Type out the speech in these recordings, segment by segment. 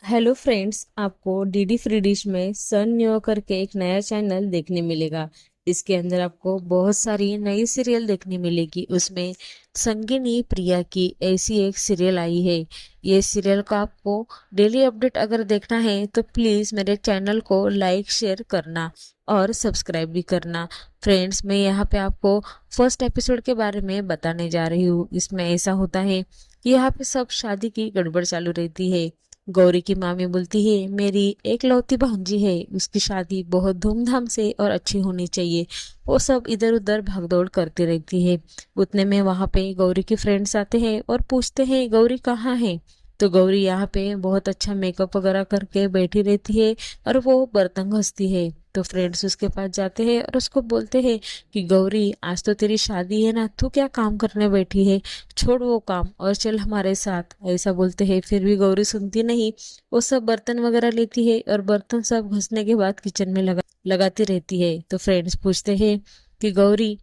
Hello friends, आपको DD free dish में सन new करके एक नया चैनल देखने मिलेगा। इसके अंदर आपको बहुत सारी नई सीरियल देखने मिलेगी। उसमें संगिनी प्रिया की ऐसी एक सीरियल आई है। ये सीरियल का आपको डेली अपडेट अगर देखना है तो प्लीज मेरे चैनल को लाइक शेयर करना और सब्सक्राइब भी करना। फ्रेंड्स, मैं यहाँ पे आपको फर्स्ट एपिसोड के बारे में बताने जा रही हूँ। इसमें ऐसा होता है कि यहाँ पे सब शादी की गड़बड़ चालू रहती है। गौरी की मामी बोलती है मेरी एकलौती भांजी है, उसकी शादी बहुत धूमधाम से और अच्छी होनी चाहिए। वो सब इधर उधर भागदौड़ करती रहती है। उतने में वहां पे गौरी के फ्रेंड्स आते हैं और पूछते हैं गौरी कहाँ है। तो गौरी यहाँ पे बहुत अच्छा मेकअप वगैरह करके बैठी रहती है और वो बर्तन घसती है। तो फ्रेंड्स उसके पास जाते हैं और उसको बोलते हैं कि गौरी, आज तो तेरी शादी है ना, तू क्या काम करने बैठी है, छोड़ वो काम और चल हमारे साथ, ऐसा बोलते हैं। फिर भी गौरी सुनती नहीं। वो सब बर्तन वगैरह लेती है और बर्तन सब घसने के बाद किचन में लगाती रहती है। तो फ्रेंड्स पूछते हैं कि गौरी,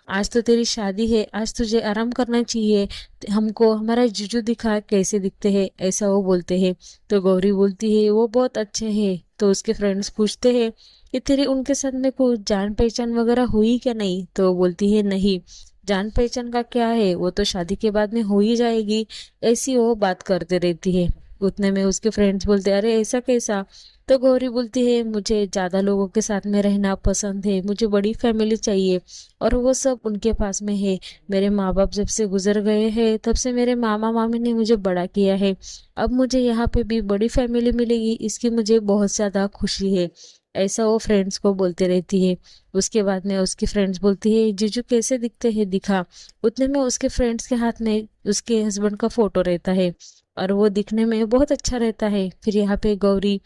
आज तो तेरी शादी है, आज तुझे आराम करना चाहिए, हमको हमारा जीजू दिखा कैसे दिखते हैं, ऐसा वो बोलते हैं। तो गौरी बोलती है वो बहुत अच्छे हैं। तो उसके फ्रेंड्स पूछते हैं कि तेरी उनके साथ में कोई जान पहचान वगैरह हुई क्या नहीं। तो वो बोलती है नहीं, जान पहचान का क्या है, वो तो शादी के बाद में हो ही जाएगी, ऐसी वो बात करते रहती है। उतने में उसके फ्रेंड्स बोलते अरे ऐसा कैसा। तो गौरी बोलती है मुझे ज्यादा लोगों के साथ में रहना पसंद है, मुझे बड़ी फैमिली चाहिए और वो सब उनके पास में है। मेरे माँ बाप जब से गुजर गए हैं तब से मेरे मामा मामी ने मुझे बड़ा किया है। अब मुझे यहाँ पे भी बड़ी फैमिली मिलेगी, इसकी मुझे बहुत ज्यादा खुशी है, ऐसा वो फ्रेंड्स को बोलते रहती है। उसके बाद में उसकी फ्रेंड्स बोलती है जीजू कैसे दिखते हैं, दिखा। उतने में उसके फ्रेंड्स के हाथ में उसके हस्बैंड का फोटो रहता है और वो दिखने में बहुत अच्छा रहता है। फिर यहाँ पे गौरी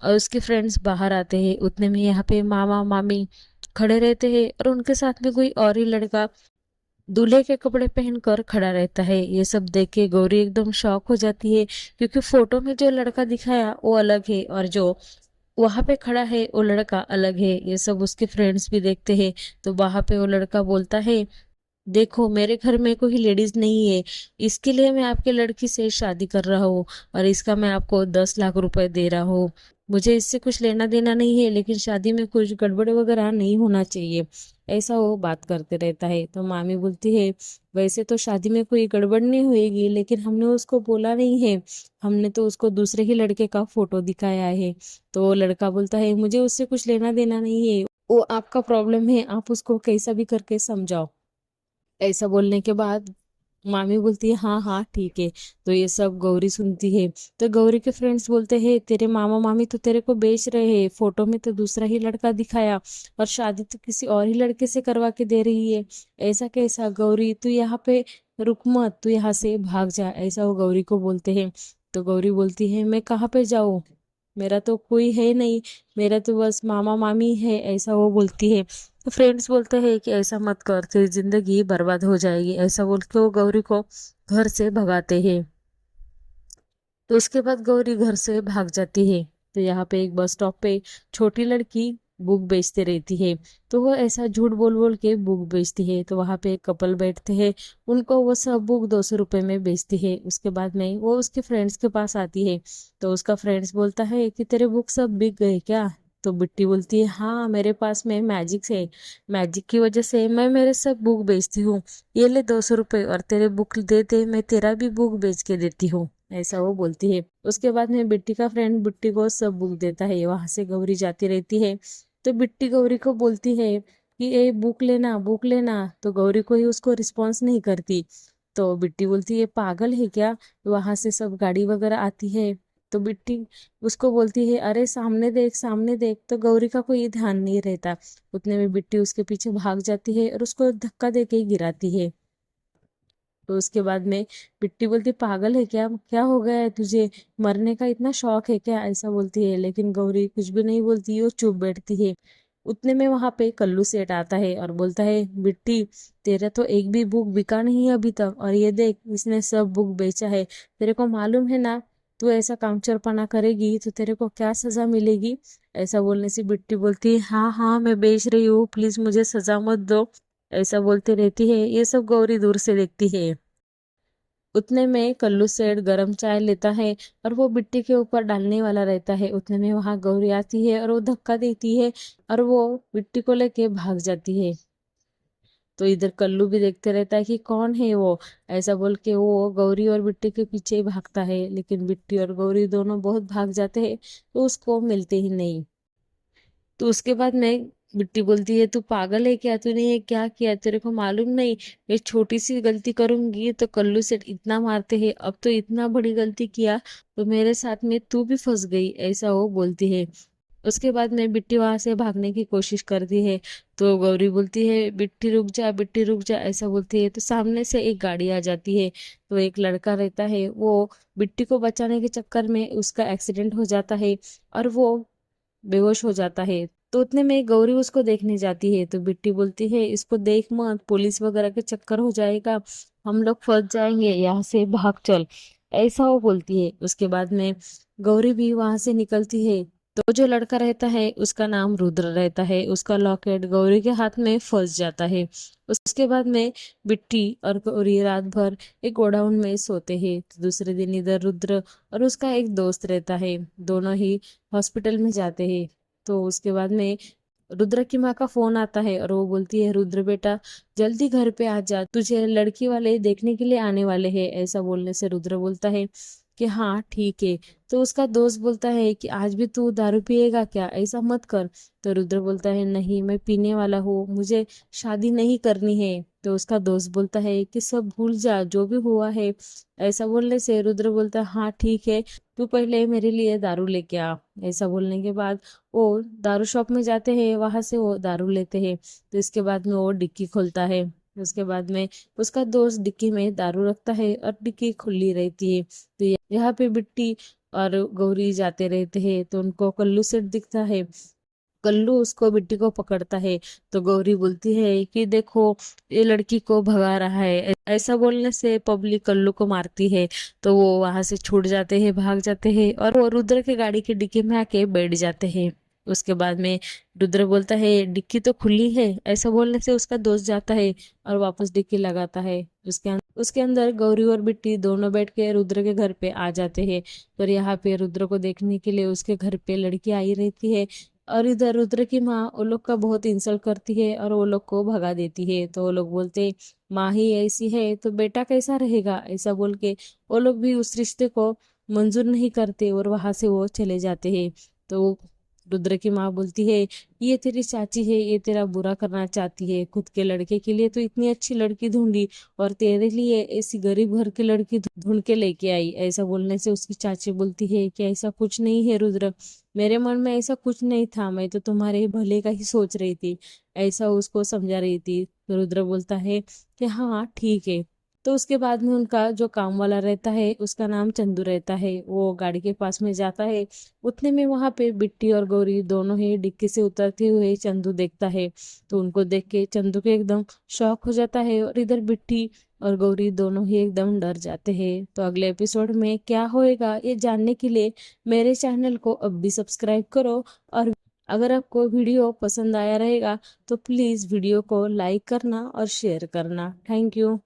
और उसके फ्रेंड्स बाहर आते हैं। उतने में यहाँ पे मामा मामी खड़े रहते हैं और उनके साथ में कोई और ही लड़का दूल्हे के कपड़े पहनकर खड़ा रहता है। ये सब देख के गौरी एकदम शॉक हो जाती है, क्योंकि फोटो में जो लड़का दिखाया वो अलग है और जो वहां पे खड़ा है वो लड़का अलग है। ये सब उसके फ्रेंड्स भी देखते हैं। तो वहां पे वो लड़का बोलता है देखो, मेरे घर में कोई लेडीज नहीं है, इसके लिए मैं आपके लड़की से शादी कर रहा हूँ और इसका मैं आपको 10 लाख रुपए दे रहा हूँ। मुझे इससे कुछ लेना देना नहीं है, लेकिन शादी में कुछ गड़बड़ वगैरह नहीं होना चाहिए, ऐसा वो बात करते रहता है। तो मामी बोलती है वैसे तो शादी में कोई गड़बड़ नहीं होएगी, लेकिन हमने उसको बोला नहीं है, हमने तो उसको दूसरे ही लड़के का फोटो दिखाया है। तो वो लड़का बोलता है मुझे उससे कुछ लेना देना नहीं है, वो आपका प्रॉब्लम है, आप उसको कैसा भी करके समझाओ। ऐसा बोलने के बाद मामी बोलती है हाँ हाँ ठीक है। तो ये सब गौरी सुनती है। तो गौरी के फ्रेंड्स बोलते हैं तेरे मामा मामी तो तेरे को बेच रहे हैं, फोटो में तो दूसरा ही लड़का दिखाया और शादी तो किसी और ही लड़के से करवा के दे रही है, ऐसा कैसा। गौरी तू यहाँ पे रुक मत, तू यहाँ से भाग जा, ऐसा वो गौरी को बोलते हैं। तो गौरी बोलती है मैं कहाँ पे जाऊँ, मेरा तो कोई है नहीं, मेरा तो बस मामा मामी है, ऐसा वो बोलती है। तो फ्रेंड्स बोलते हैं कि ऐसा मत कर, तेरी जिंदगी बर्बाद हो जाएगी, ऐसा बोल के वो गौरी को घर से भगाते हैं। तो उसके बाद गौरी घर से भाग जाती है। तो यहाँ पे एक बस स्टॉप पे छोटी लड़की बुक बेचते रहती है। तो वो ऐसा झूठ बोल बोल के बुक बेचती है। तो वहां पे एक कपल बैठते हैं, उनको वो सब बुक 200 रुपए में बेचती है। उसके बाद में वो उसके फ्रेंड्स के पास आती है। तो उसका फ्रेंड्स बोलता है कि तेरे बुक सब बिक गए क्या। तो बिट्टी बोलती है हाँ, मेरे पास में मैजिक है, मैजिक की वजह से मैं मेरे सब बुक बेचती हूँ, ये ले 200 रुपए और तेरे बुक दे दे, मैं तेरा भी बुक बेच के देती हूँ, ऐसा वो बोलती है। उसके बाद में बिट्टी का फ्रेंड बिट्टी को सब बुक देता है। वहां से गौरी जाती रहती है। तो बिट्टी गौरी को बोलती है कि ए बुक लेना बुक लेना। तो गौरी कोई उसको रिस्पॉन्स नहीं करती। तो बिट्टी बोलती है पागल है क्या। वहां से सब गाड़ी वगैरह आती है। तो बिट्टी उसको बोलती है अरे सामने देख सामने देख। तो गौरी का कोई ध्यान नहीं रहता। उतने में बिट्टी उसके पीछे भाग जाती है और उसको धक्का दे के गिराती है। तो उसके बाद में बिट्टी बोलती पागल है क्या, क्या हो गया है तुझे, मरने का इतना शौक है क्या, ऐसा बोलती है। लेकिन गौरी कुछ भी नहीं बोलती, वो चुप बैठती है। उतने में वहां पे कल्लू सेठ आता है और बोलता है बिट्टी, तेरा तो एक भी बुक बिका नहीं है अभी तक, और ये देख इसने सब बुक बेचा है, तेरे को मालूम है ना, तू ऐसा कामचोरपना करेगी तो तेरे को क्या सजा मिलेगी। ऐसा बोलने से बिट्टी बोलती है हाँ हाँ मैं बेच रही हूँ, प्लीज मुझे सजा मत दो, ऐसा बोलती रहती है। ये सब गौरी दूर से देखती है। उतने में कल्लू सेठ गरम चाय लेता है और वो बिट्टी के ऊपर डालने वाला रहता है। उतने में वहां गौरी आती है और वो धक्का देती है और वो बिट्टी को लेके भाग जाती है। तो इधर कल्लू भी देखते रहता है कि कौन है वो, ऐसा बोल के वो गौरी और बिट्टी के पीछे ही भागता है। लेकिन बिट्टी और गौरी दोनों बहुत भाग जाते हैं तो उसको मिलते ही नहीं। तो उसके बाद में बिट्टी बोलती है, तू पागल है क्या, तूने ये क्या किया, तेरे को मालूम नहीं ये छोटी सी गलती करूंगी तो कल्लू सेठ इतना मारते हैं, अब तो इतना बड़ी गलती किया तो मेरे साथ में तू भी फंस गई, ऐसा वो बोलती है। उसके बाद में बिट्टी वहां से भागने की कोशिश करती है तो गौरी बोलती है, बिट्टी रुक जा, बिट्टी रुक जा, ऐसा बोलती है। तो सामने से एक गाड़ी आ जाती है। तो एक लड़का रहता है, वो बिट्टी को बचाने के चक्कर में उसका एक्सीडेंट हो जाता है और वो बेहोश हो जाता है। तो उतने में गौरी उसको देखने जाती है तो बिट्टी बोलती है, इसको देख मत, पुलिस वगैरह के चक्कर हो जाएगा, हम लोग फंस जाएंगे, यहाँ से भाग चल, ऐसा वो बोलती है। उसके बाद में गौरी भी वहां से निकलती है। तो जो लड़का रहता है उसका नाम रुद्र रहता है, उसका लॉकेट गौरी के हाथ में फंस जाता है। उसके बाद में बिट्टी और गौरी रात भर एक गोडाउन में सोते हैं। तो दूसरे दिन इधर रुद्र और उसका एक दोस्त रहता है, दोनों ही हॉस्पिटल में जाते हैं। तो उसके बाद में रुद्र की माँ का फोन आता है और वो बोलती है, रुद्र बेटा जल्दी घर पे आ जा, तुझे लड़की वाले देखने के लिए आने वाले हैं। ऐसा बोलने से रुद्र बोलता है कि हाँ ठीक है। तो उसका दोस्त बोलता है कि आज भी तू दारू पिएगा क्या, ऐसा मत कर। तो रुद्र बोलता है, नहीं मैं पीने वाला हूँ, मुझे शादी नहीं करनी है। तो उसका दोस्त बोलता है कि सब भूल जा जो भी हुआ है। ऐसा बोलने से रुद्र बोलता है, हाँ ठीक है, तू पहले मेरे लिए दारू लेके आ। ऐसा बोलने के बाद वो दारू शॉप में जाते हैं, वहां से वो दारू लेते हैं। तो इसके बाद में वो डिक्की खोलता है। उसके बाद में उसका दोस्त डिक्की में दारू रखता है और डिक्की खुली रहती है। तो यहाँ पे बिट्टी और गौरी जाते रहते हैं तो उनको कल्लू सेठ दिखता है। कल्लू उसको बिट्टी को पकड़ता है। तो गौरी बोलती है कि देखो ये लड़की को भगा रहा है, ऐसा बोलने से पब्लिक कल्लू को मारती है। तो वो वहां से छूट जाते हैं, भाग जाते हैं और वो रुद्र के गाड़ी की डिक्की में आके बैठ जाते हैं। उसके बाद में रुद्र बोलता है, डिक्की तो खुली है, ऐसा बोलने से उसका दोस्त जाता है और वापस डिक्की लगाता है। उसके अंदर गौरी और बिट्टी दोनों बैठ के रुद्र के घर पे आ जाते हैं। और यहाँ पे रुद्र को देखने के लिए उसके घर पे लड़की आई रहती है। और इधर रुद्र की माँ वो लोग का बहुत इंसल्ट करती है और वो लोग को भगा देती है। तो वो लोग बोलते, माँ ही ऐसी है तो बेटा कैसा रहेगा, ऐसा बोल के वो लोग भी उस रिश्ते को मंजूर नहीं करते और वहां से वो चले जाते हैं। तो रुद्र की माँ बोलती है, ये तेरी चाची है, ये तेरा बुरा करना चाहती है, खुद के लड़के के लिए तो इतनी अच्छी लड़की ढूंढी और तेरे लिए ऐसी गरीब घर की लड़की ढूंढ के लेके आई। ऐसा बोलने से उसकी चाची बोलती है कि ऐसा कुछ नहीं है रुद्र, मेरे मन में ऐसा कुछ नहीं था, मैं तो तुम्हारे भले का ही सोच रही थी, ऐसा उसको समझा रही थी। तो रुद्र बोलता है कि हाँ ठीक है। तो उसके बाद में उनका जो काम वाला रहता है उसका नाम चंदू रहता है, वो गाड़ी के पास में जाता है। उतने में वहां पे बिट्टी और गौरी दोनों ही डिक्की से उतरते हुए चंदू देखता है। तो उनको देख के चंदू के एकदम शॉक हो जाता है और इधर बिट्टी और गौरी दोनों ही एकदम डर जाते हैं। तो अगले एपिसोड में क्या होएगा ये जानने के लिए मेरे चैनल को अब भी सब्सक्राइब करो। और अगर आपको वीडियो पसंद आया रहेगा तो प्लीज़ वीडियो को लाइक करना और शेयर करना। Thank you.